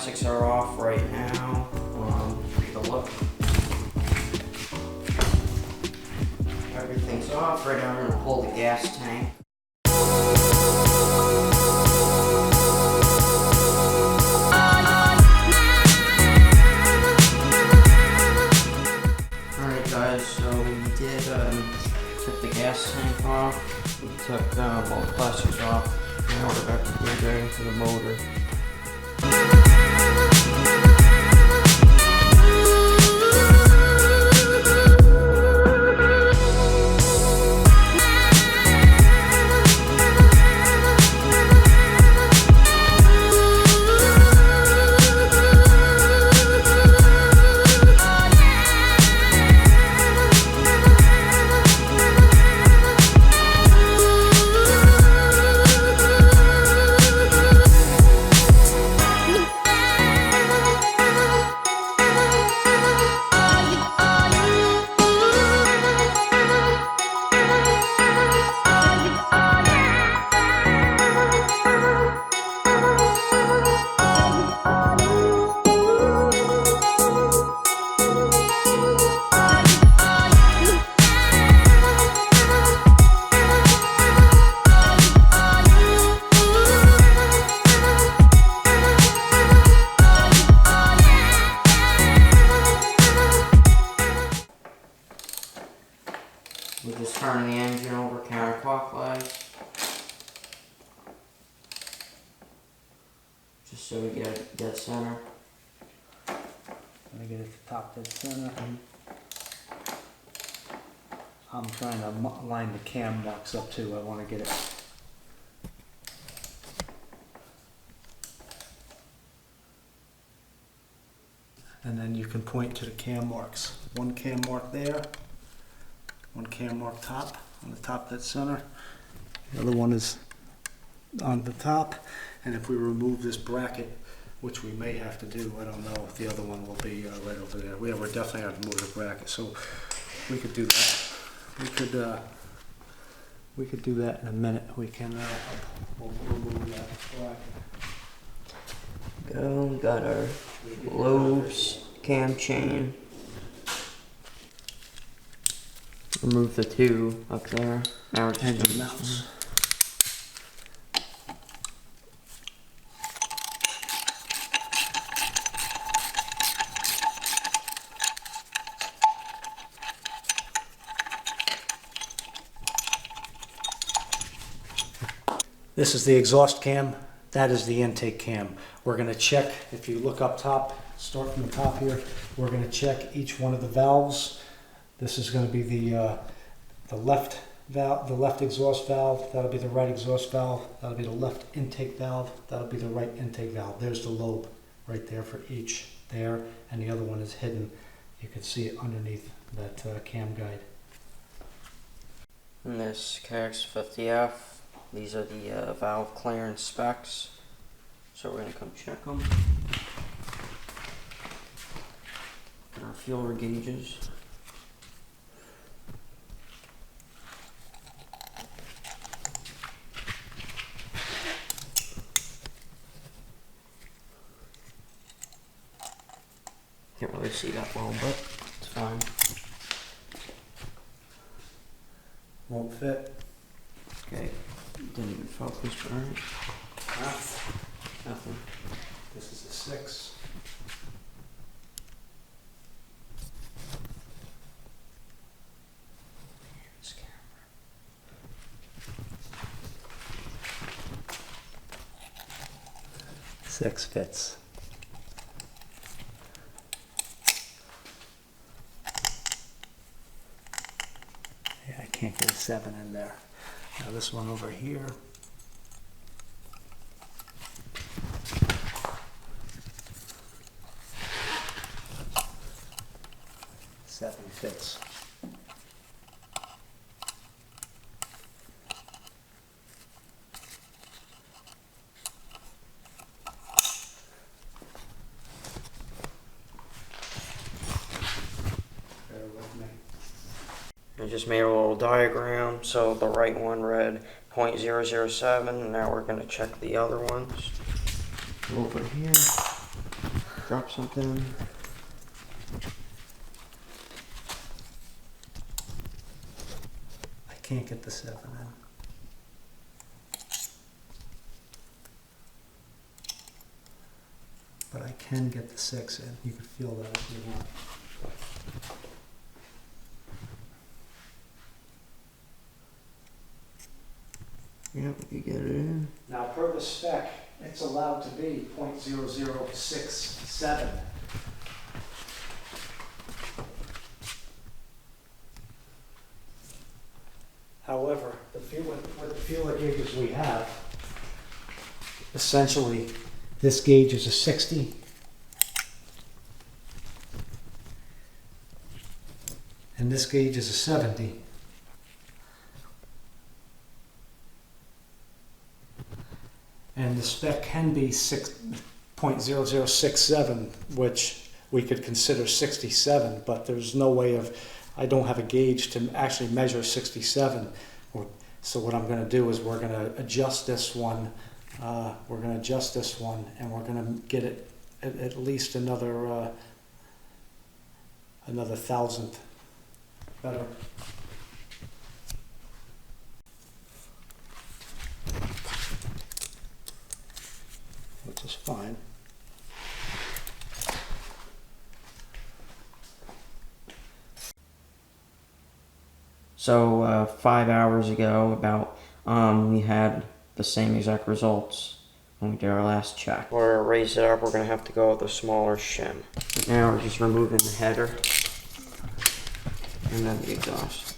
plastics are off right now. Take a look. Everything's off. Right now I'm going to pull the gas tank. Alright guys, so we did took the gas tank off. We took all the plastics off. Now we're back to ready for the motor. We just turn the engine over counterclockwise, just so we get it dead center. Let me get it to top dead center. I'm trying to line the cam marks up too. I want to get it. And then you can point to the cam marks. One cam mark there. One cam mark top, on the top dead center. The other one is on the top. And if we remove this bracket, which we may have to do, I don't know if the other one will be right over there. We're definitely going to move the bracket, so we could do that. We could do that in a minute. We can we'll remove that bracket. We got our lobes, cam chain. Remove the two up there. Now we're just Engine mounts. This is the exhaust cam. That is the intake cam. We're going to check, if you look up top, start from the top here, we're going to check each one of the valves. This is going to be the left valve, the left exhaust valve. That'll be the right exhaust valve. That'll be the left intake valve. That'll be the right intake valve. There's the lobe right there for each there, and the other one is hidden. You can see it underneath that cam guide. And this KX250F, these are the valve clearance specs. So we're going to come check them. Get our fuel gauges. Can't really see that well, but it's fine. Won't fit. Okay, didn't even focus, but alright. Nothing. This is a 6. This camera. 6 fits. Yeah, I can't get a 7 in there. Now this one over here. Seven fits. Bear with me. I just made a little diagram. So the right one read 0.007, and now we're going to check the other ones. Over here. drop something. I can't get the 7 in. But I can get the 6 in. You can feel that if you want. Yep, you get it in. Now, per the spec, it's allowed to be .0067. However, with the feeler gauges we have, essentially, this gauge is a 60. And this gauge is a 70. And the spec can be 6.0067, which we could consider 67, but there's no way of, I don't have a gauge to actually measure 67. So what I'm going to do is we're going to adjust this one. And we're going to get it at least another thousandth better. Which is fine. So 5 hours ago, about we had the same exact results when we did our last check. We're gonna raise it up. We're gonna have to go with a smaller shim. Now we're just removing the header and then the exhaust.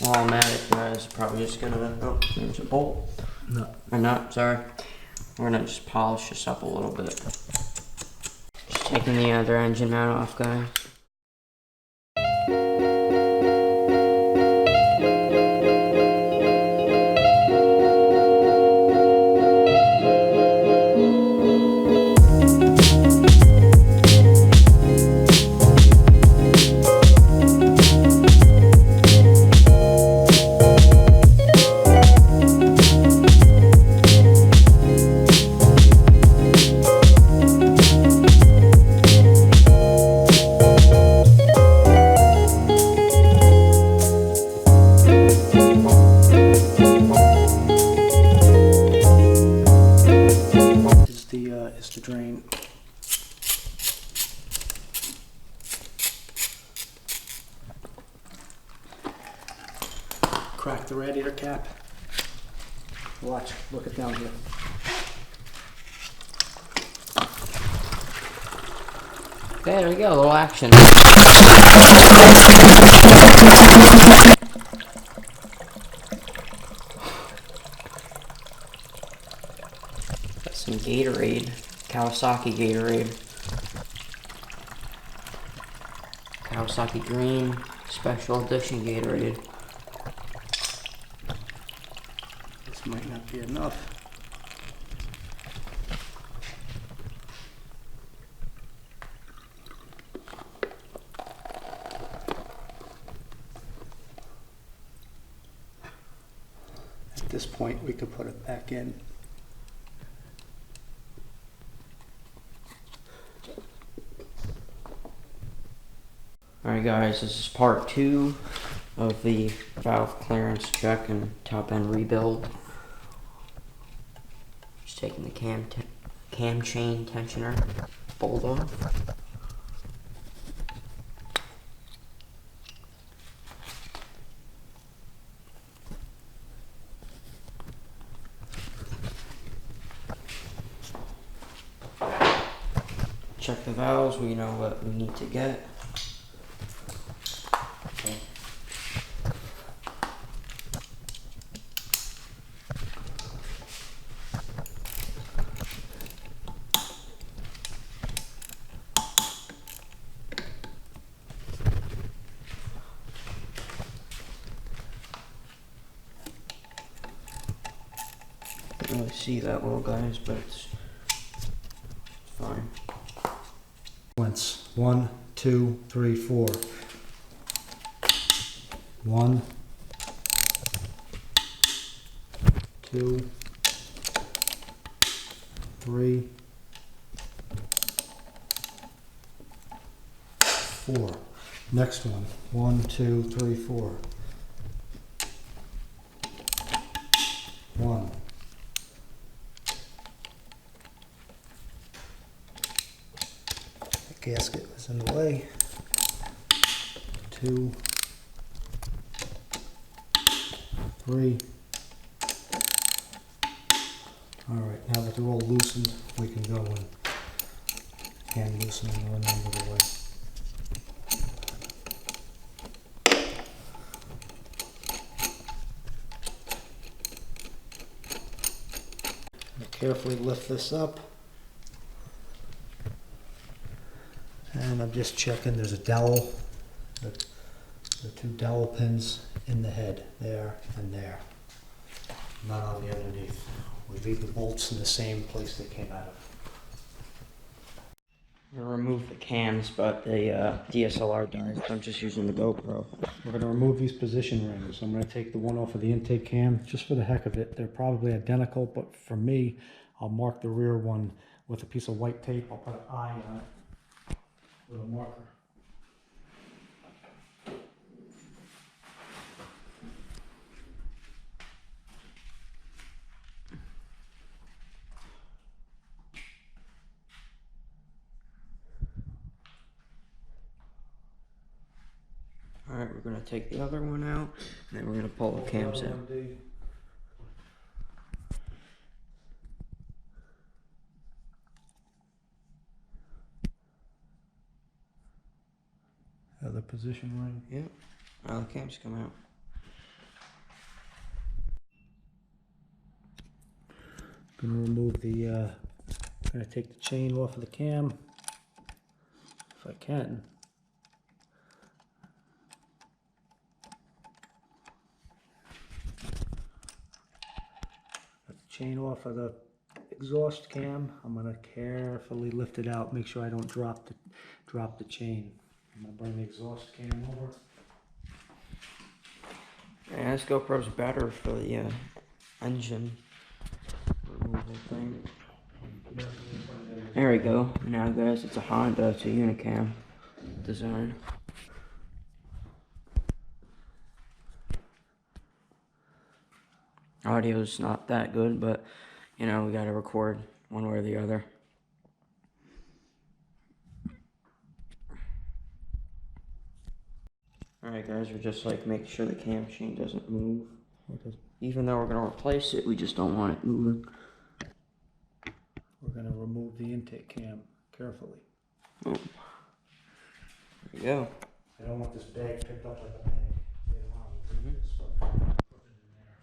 While I'm at it, guys, probably just gonna, oh, there's a bolt. No. Or not, sorry. We're gonna just polish this up a little bit. Just taking the other engine mount off, guys. Is the drain. Crack the radiator cap. Watch, look it down here. Okay, there we go, a little action. Got some Gatorade, Kawasaki Gatorade. Kawasaki Green, Special Edition Gatorade. This might not be enough. At this point, we could put it back in. Alright guys, this is part 2 of the valve clearance check and top end rebuild. Just taking the cam chain tensioner bolt off. Check the valves, we know what we need to get. can't really see that well, guys, but it's fine. Once. 1, 2, 3, 4. 1, 2, 3, 4. Next one. 1, 2, 3, 4. 1. The gasket was in the way. 2, 3. All right, now that they're all loosened, we can go and hand loosen them the remainder of the way. Carefully lift this up. And I'm just checking, there's a dowel, the 2 dowel pins in the head, there and there. Not on the underneath. We leave the bolts in the same place they came out of. I'm gonna remove the cams, but the DSLR died, so I'm just using the GoPro. We're going to remove these position rings. I'm going to take the one off of the intake cam just for the heck of it. They're probably identical, but for me, I'll mark the rear one with a piece of white tape. I'll put an eye on it with a marker. Alright, we're gonna take the other one out, and then we're gonna pull the cams out. The position ring. Yep. Now the cams come out. Gonna remove the, gonna take the chain off of the cam, if I can. Got the chain off of the exhaust cam. I'm gonna carefully lift it out, make sure I don't drop the chain. I'm gonna bring the exhaust cam over. Yeah, this GoPro's better for the engine removal thing. There we go. Now guys, it's a Honda, it's a Unicam design. Audio's not that good, but you know, we gotta record one way or the other. Alright guys, we're just like making sure the cam chain doesn't move. Even though we're going to replace it, we just don't want it moving. We're going to remove the intake cam carefully. Oh. There we go. I don't want this bag picked up like a bag. Later on, we'll take this stuff, put it in there.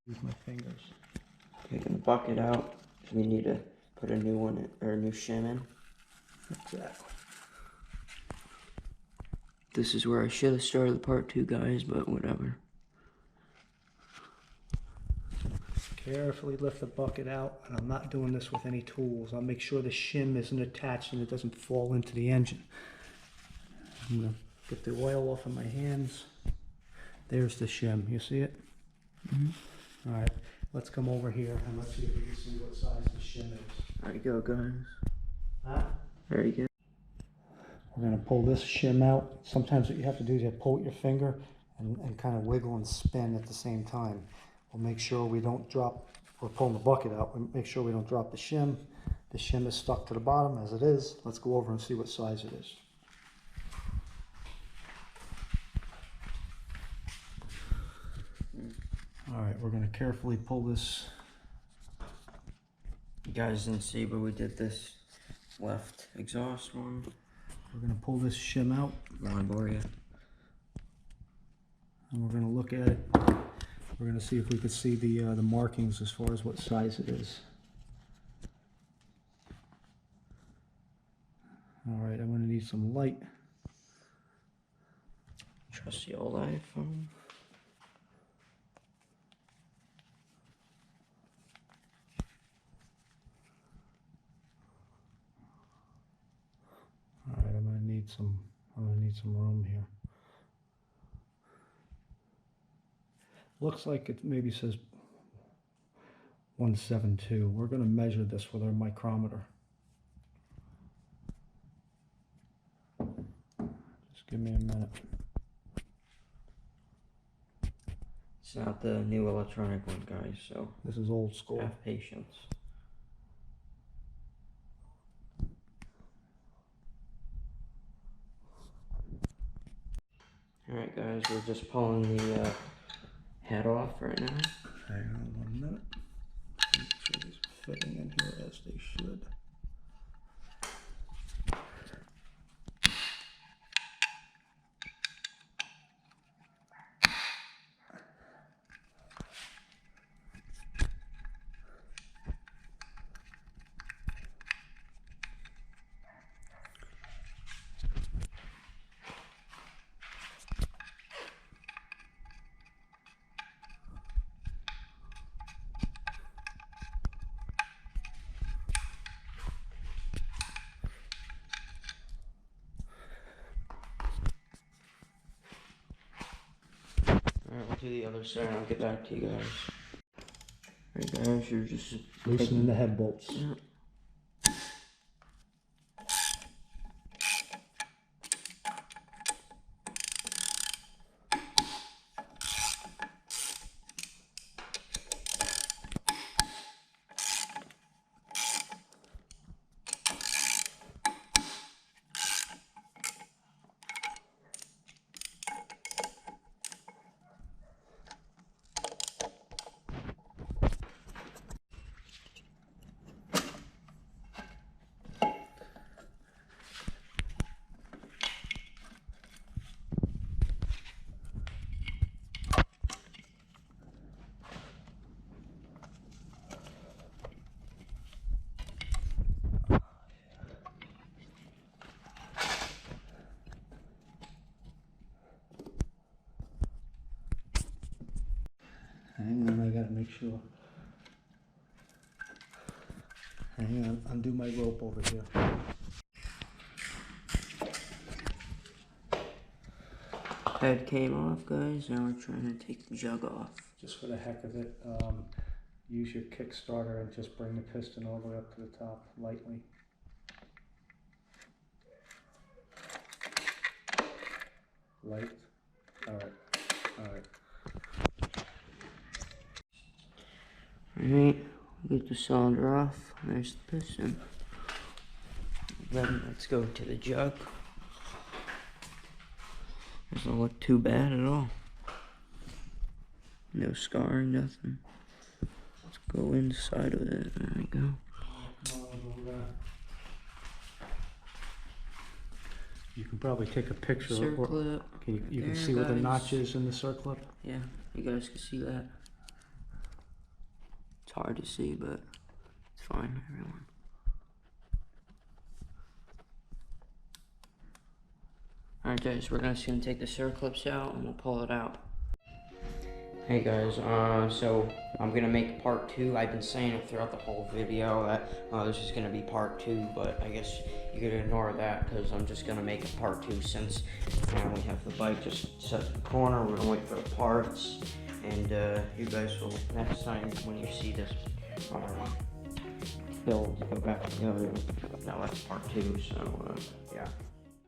Use my fingers. Taking the bucket out. We need to put a new one in, or a new shim in. Exactly. This is where I should have started the part 2, guys, but whatever. Carefully lift the bucket out, and I'm not doing this with any tools. I'll make sure the shim isn't attached and it doesn't fall into the engine. I'm going to get the oil off of my hands. There's the shim. You see it? Mm-hmm. All right, let's come over here and let's see if we can see what size the shim is. There you go, guys. Huh? There you go. We're going to pull this shim out. Sometimes what you have to do is you have to pull with your finger and kind of wiggle and spin at the same time. We'll make sure we don't drop, we're pulling the bucket out, we'll make sure we don't drop the shim. The shim is stuck to the bottom as it is. Let's go over and see what size it is. All right, we're going to carefully pull this. You guys didn't see, but we did this left exhaust one. We're going to pull this shim out. On board, yeah. And we're going to look at it. We're going to see if we could see the markings as far as what size it is. All right, I'm going to need some light. Trusty old iPhone. I'm gonna need some room here. Looks like it maybe says 172. We're gonna measure this with our micrometer. Just give me a minute. It's not the new electronic one, guys, so This is old school. have patience. Alright guys, we're just pulling the head off right now. Hang on 1 minute. Make sure these are fitting in here as they should. Alright, we'll do the other side and I'll get back to you guys. Alright guys, you're just Loosening the head bolts. Yeah. Hang on, I gotta make sure. Hang on, undo my rope over here. Head came off, guys. Now we're trying to take the jug off. Just for the heck of it, use your Kickstarter and just bring the piston all the way up to the top, lightly. Light. Alright, alright. Alright, get the cylinder off. There's the piston. Then let's go to the jug. Doesn't look too bad at all. No scarring, nothing. Let's go inside of it. There we go. You can probably take a picture. Circlip. You can There, see where the guys. notch is in the circlip. Yeah, you guys can see that. It's hard to see, but it's fine, everyone. Alright guys, we're just gonna take the circlips out and we'll pull it out. Hey guys, so I'm gonna make part 2. I've been saying it throughout the whole video that this is gonna be part 2, but I guess you could ignore that because I'm just gonna make it part 2 since we have the bike just set in the corner. We're gonna wait for the parts, and you guys will, next time when you see this build, go back together. Now that's part 2, so yeah.